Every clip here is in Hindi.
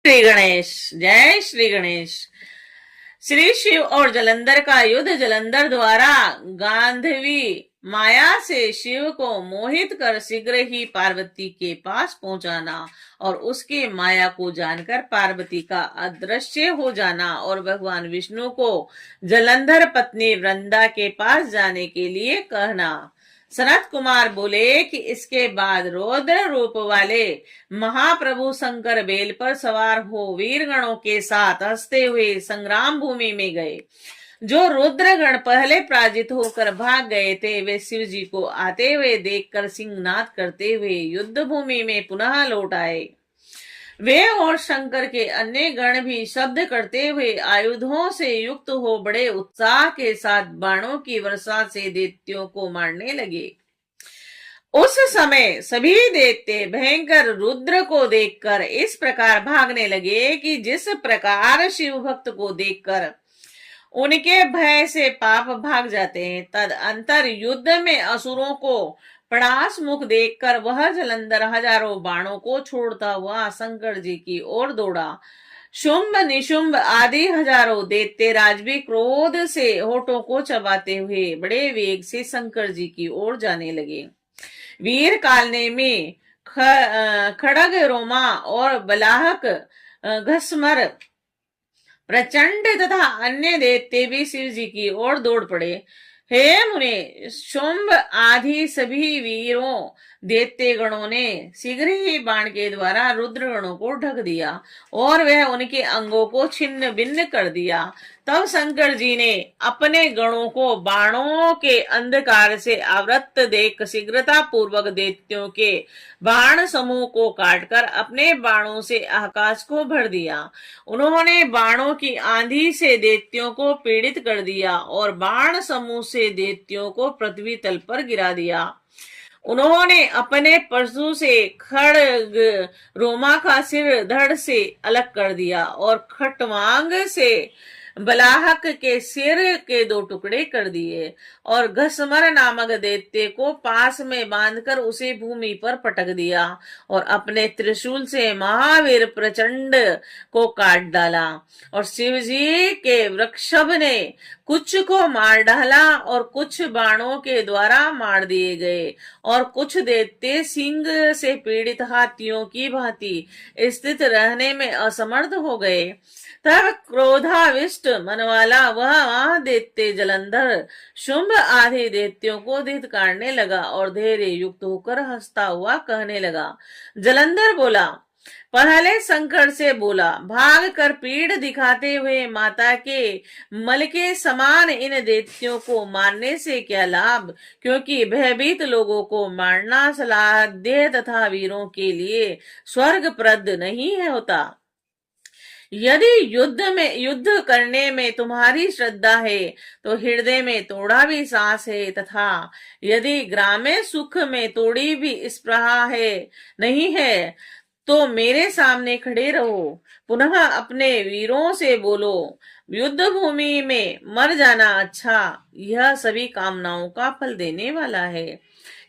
श्री गणेश। जय श्री गणेश। श्री शिव और जलंधर का युद्ध। जलंधर द्वारा गांधवी माया से शिव को मोहित कर शीघ्र ही पार्वती के पास पहुंचाना और उसके माया को जानकर पार्वती का अदृश्य हो जाना और भगवान विष्णु को जलंधर पत्नी वृंदा के पास जाने के लिए कहना। सनत कुमार बोले कि इसके बाद रौद्र रूप वाले महाप्रभु शंकर बेल पर सवार हो वीरगणों के साथ हंसते हुए संग्राम भूमि में गए। जो रुद्रगण पहले पराजित होकर भाग गए थे वे शिव जी को आते हुए देखकर सिंहनाद करते हुए युद्ध भूमि में पुनः लौट आए। वे और शंकर के अन्य गण भी शब्द करते हुए आयुधों से युक्त हो बड़े उत्साह के साथ बाणों की वर्षा से दैत्यों को मारने लगे। उस समय सभी दैत्य भयंकर रुद्र को देखकर इस प्रकार भागने लगे कि जिस प्रकार शिव भक्त को देखकर उनके भय से पाप भाग जाते हैं, तदंतर युद्ध में असुरों को पड़ास मुख देखकर वह जलंधर हजारों बाणों को छोड़ता हुआ शंकर जी की ओर दौड़ा। शुंभ निशुंभ आदि हजारों दैत्यराज भी क्रोध से होठों को चबाते हुए बड़े वेग से शंकर जी की ओर जाने लगे। वीर कालने में खड़ग रोमा और बलाहक घसमर प्रचंड तथा अन्य दैत्य भी शिव जी की ओर दौड़ पड़े। हे मुने, शुंभ आदि सभी वीरों दैत्य गणों ने शीघ्र ही बाण के द्वारा रुद्र गणों को ढक दिया और वह उनके अंगों को छिन्न भिन्न कर दिया। तब शंकर जी ने अपने गणों को बाणों के अंधकार से आवृत देख शीघ्रता पूर्वक दैत्यों के बाण समूह को काटकर अपने बाणों से आकाश को भर दिया। उन्होंने बाणों की आंधी से दैत्यों को पीड़ित कर दिया और बाण समूह से दैत्यों को पृथ्वी तल पर गिरा दिया। उन्होंने अपने परशु से खड़ग रोमा का सिर धड़ से अलग कर दिया और खटवांग से बलाहक के सिर के दो टुकड़े कर दिए और घसमर नामक दैत्य को पास में बांधकर उसे भूमि पर पटक दिया और अपने त्रिशूल से महावीर प्रचंड को काट डाला। और शिव जी के वृक्षभ ने कुछ को मार डाला और कुछ बाणों के द्वारा मार दिए गए और कुछ दैत्य सिंह से पीड़ित हाथियों की भांति स्थित रहने में असमर्थ हो गए। तब क्रोधाविष्ट मन वाला वह वहां दैत्य जलंधर शुंभ आदि दैत्यों को धिक्कारने लगा और धैर्य युक्त होकर हंसता हुआ कहने लगा। जलंधर बोला, पहले शंकर से बोला, भाग कर पीड़ दिखाते हुए माता के मल के समान इन दैत्यों को मारने से क्या लाभ, क्योंकि भयभीत लोगों को मारना सलाह्य तथा वीरों के लिए स्वर्गप्रद नहीं है होता। यदि युद्ध करने में तुम्हारी श्रद्धा है तो हृदय में थोड़ा भी साहस है, तथा यदि ग्राम्य सुख में थोड़ी भी स्पृहा है नहीं है तो मेरे सामने खड़े रहो। पुनः अपने वीरों से बोलो, युद्ध भूमि में मर जाना अच्छा, यह सभी कामनाओं का फल देने वाला है,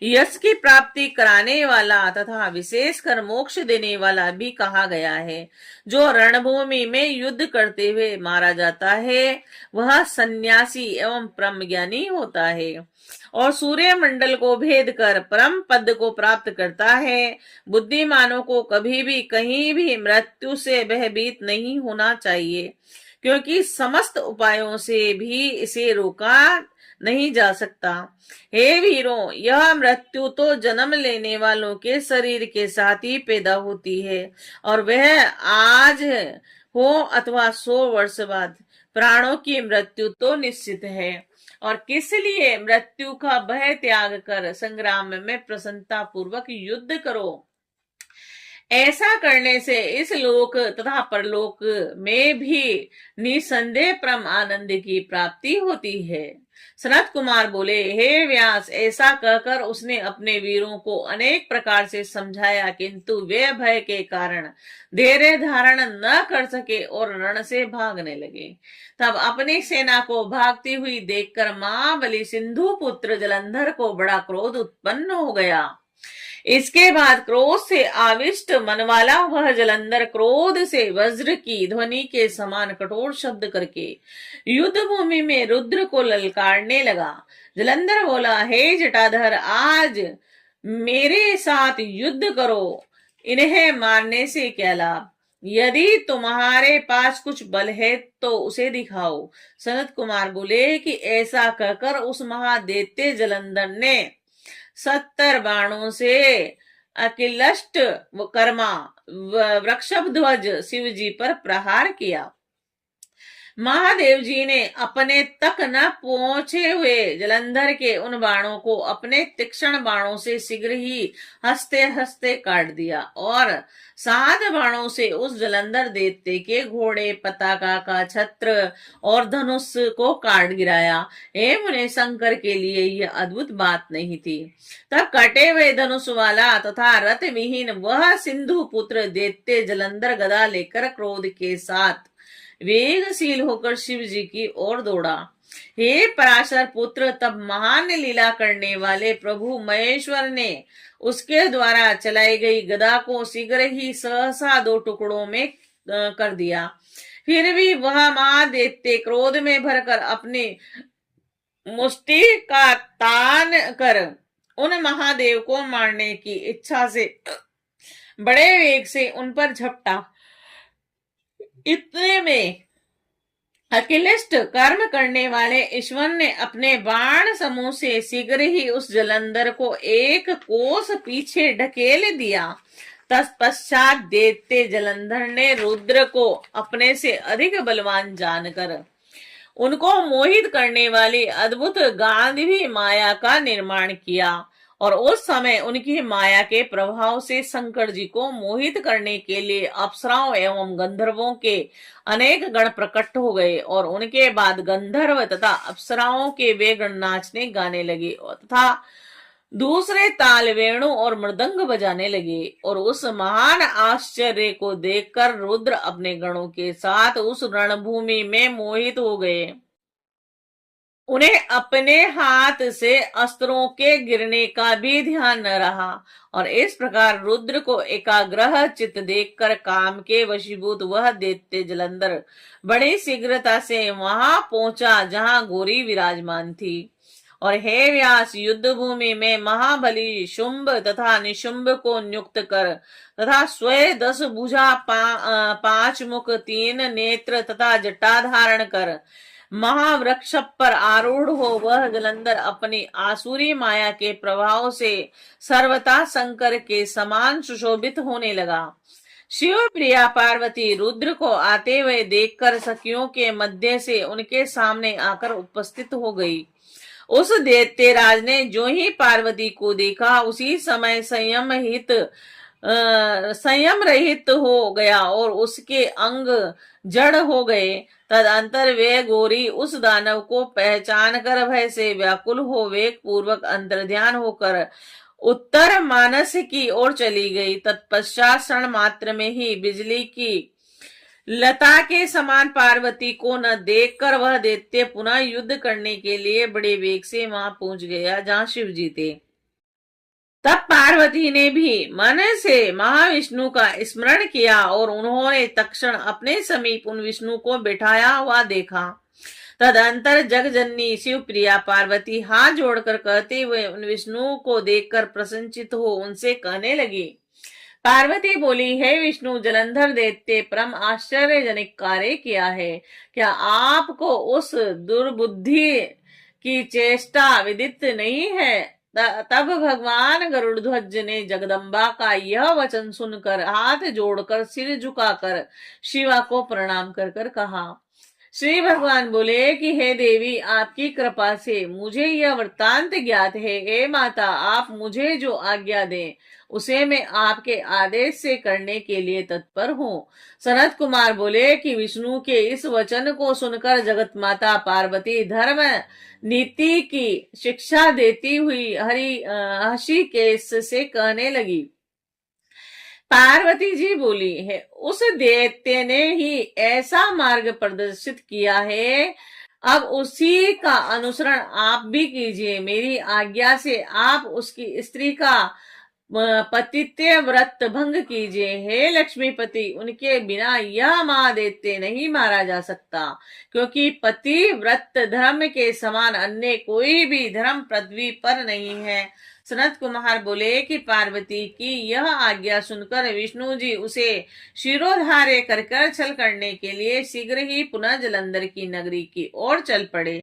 यश की प्राप्ति कराने वाला तथा विशेषकर मोक्ष देने वाला भी कहा गया है। जो रणभूमि में युद्ध करते हुए मारा जाता है वह सन्यासी एवं परम ज्ञानी होता है और सूर्य मंडल को भेद कर परम पद को प्राप्त करता है। बुद्धिमानों को कभी भी कहीं भी मृत्यु से भयभीत नहीं होना चाहिए, क्योंकि समस्त उपायों से भी इसे रोका नहीं जा सकता। हे वीरों, यह मृत्यु तो जन्म लेने वालों के शरीर के साथ ही पैदा होती है और वह आज हो अथवा 100 वर्ष बाद, प्राणों की मृत्यु तो निश्चित है। और किस लिए मृत्यु का भय त्याग कर संग्राम में प्रसन्नता पूर्वक युद्ध करो। ऐसा करने से इस लोक तथा परलोक में भी निसंदेह परम आनंद की प्राप्ति होती है। सनत कुमार बोले, हे व्यास, ऐसा कहकर उसने अपने वीरों को अनेक प्रकार से समझाया, किंतु वे भय के कारण धैर्य धारण न कर सके और रण से भागने लगे। तब अपनी सेना को भागती हुई देखकर महाबली सिंधु पुत्र जलंधर को बड़ा क्रोध उत्पन्न हो गया। इसके बाद क्रोध से आविष्ट मन वाला वह जलंधर क्रोध से वज्र की ध्वनि के समान कठोर शब्द करके युद्ध भूमि में रुद्र को ललकारने लगा। जलंधर बोला, हे जटाधर, आज मेरे साथ युद्ध करो, इन्हें मारने से क्या लाभ? यदि तुम्हारे पास कुछ बल है तो उसे दिखाओ। सनत कुमार बोले कि ऐसा कहकर उस महादैत्य जलंधर ने 70 बाणों से अकिलष्ट कर्मा वृषभध्वज शिव जी पर प्रहार किया। महादेव जी ने अपने तक न पहुंचे हुए जलंधर के उन बाणों को अपने तीक्ष्ण बाणों से शीघ्र ही हंसते हंसते काट दिया और 7 बाणों से उस जलंधर दैत्य के घोड़े, पताका का छत्र और धनुष को काट गिराया। हे मुने, शंकर के लिए यह अद्भुत बात नहीं थी। तब कटे हुए धनुष वाला तथा रथ विहीन वह सिंधु पुत्र दैत्य जलंधर गदा लेकर क्रोध के साथ वेगशील होकर शिव जी की ओर दौड़ा। हे पराशर पुत्र, तब महान लीला करने वाले प्रभु महेश्वर ने उसके द्वारा चलाई गई गदा को शीघ्र ही सहसा 2 टुकड़ों में कर दिया। फिर भी वह महादैत्य क्रोध में भरकर अपनी मुष्टि का तान कर उन महादेव को मारने की इच्छा से बड़े वेग से उन पर झपटा। इतने में अकिलिष्ट कर्म करने वाले ईश्वर ने अपने बाण समूह से शीघ्र ही उस जलंधर को 1 कोस पीछे ढकेल दिया। तत्पश्चात दैत्य जलंधर ने रुद्र को अपने से अधिक बलवान जानकर उनको मोहित करने वाली अद्भुत गांधीवी माया का निर्माण किया और उस समय उनकी माया के प्रभाव से शंकर जी को मोहित करने के लिए अप्सराओं एवं गंधर्वों के अनेक गण प्रकट हो गए और उनके बाद गंधर्व तथा अप्सराओं के वे गण नाचने गाने लगे तथा दूसरे ताल, वेणु और मृदंग बजाने लगे। और उस महान आश्चर्य को देखकर रुद्र अपने गणों के साथ उस रणभूमि में मोहित हो गए। उन्हें अपने हाथ से अस्त्रों के गिरने का भी ध्यान न रहा और इस प्रकार रुद्र को एकाग्रह चित्त देखकर काम के वशीभूत वह दैत्य जलंधर बड़ी शीघ्रता से वहां पहुंचा जहां गौरी विराजमान थी। और हे व्यास, युद्ध भूमि में महाबली शुंभ तथा निशुंभ को नियुक्त कर तथा स्वयं 10 भुजा 5 मुख 3 नेत्र तथा जटा धारण कर महावृक्ष पर आरूढ़ हो वह जलंधर अपनी आसुरी माया के प्रभाव से सर्वथा शंकर के समान सुशोभित होने लगा। शिव प्रिया पार्वती रुद्र को आते हुए देखकर सखियों के मध्य से उनके सामने आकर उपस्थित हो गई। उस दैत्य राज ने जो ही पार्वती को देखा उसी समय संयम रहित हो गया और उसके अंग जड़ हो गए। तदंतर वे गौरी उस दानव को पहचान कर भय से व्याकुल हो वेग पूर्वक अंतर्ध्यान होकर उत्तर मानस की ओर चली गई। तत्पश्चात क्षण मात्र में ही बिजली की लता के समान पार्वती को न देखकर वह दैत्य पुनः युद्ध करने के लिए बड़े वेग से वहां पहुंच गया जहां शिव जी थे। तब पार्वती ने भी मन से महाविष्णु का स्मरण किया और उन्होंने तत्क्षण अपने समीप उन विष्णु को बिठाया हुआ देखा। तदंतर जगजननी शिव प्रिया पार्वती हाथ जोड़कर कहते हुए उन विष्णु को देखकर प्रसन्नचित हो उनसे कहने लगी। पार्वती बोली, हे विष्णु, जलंधर दैत्य परम आश्चर्यजनक कार्य किया है। क्या आपको उस दुर्बुद्धि की चेष्टा विदित नहीं है? तब भगवान गरुड़ध्वज ने जगदम्बा का यह वचन सुनकर हाथ जोड़कर सिर झुकाकर शिवा को प्रणाम कर कर कहा। श्री भगवान बोले कि हे देवी, आपकी कृपा से मुझे यह वृत्तांत ज्ञात है। हे माता, आप मुझे जो आज्ञा दें उसे मैं आपके आदेश से करने के लिए तत्पर हूँ। सनत कुमार बोले कि विष्णु के इस वचन को सुनकर जगत माता पार्वती धर्म नीति की शिक्षा देती हुई हृषिकेश से कहने लगी। पार्वती जी बोली है, उस दैत्य ने ही ऐसा मार्ग प्रदर्शित किया है, अब उसी का अनुसरण आप भी कीजिए। मेरी आज्ञा से आप उसकी स्त्री का पतित्य व्रत भंग कीजिए, हे लक्ष्मीपति, उनके बिना यह महादैत्य नहीं मारा जा सकता, क्योंकि पति व्रत धर्म के समान अन्य कोई भी धर्म पृथ्वी पर नहीं है। सनत कुमार बोले कि पार्वती की यह आज्ञा सुनकर विष्णु जी उसे शिरोधार्य कर छल करने के लिए शीघ्र ही पुनः जलंधर की नगरी की ओर चल पड़े।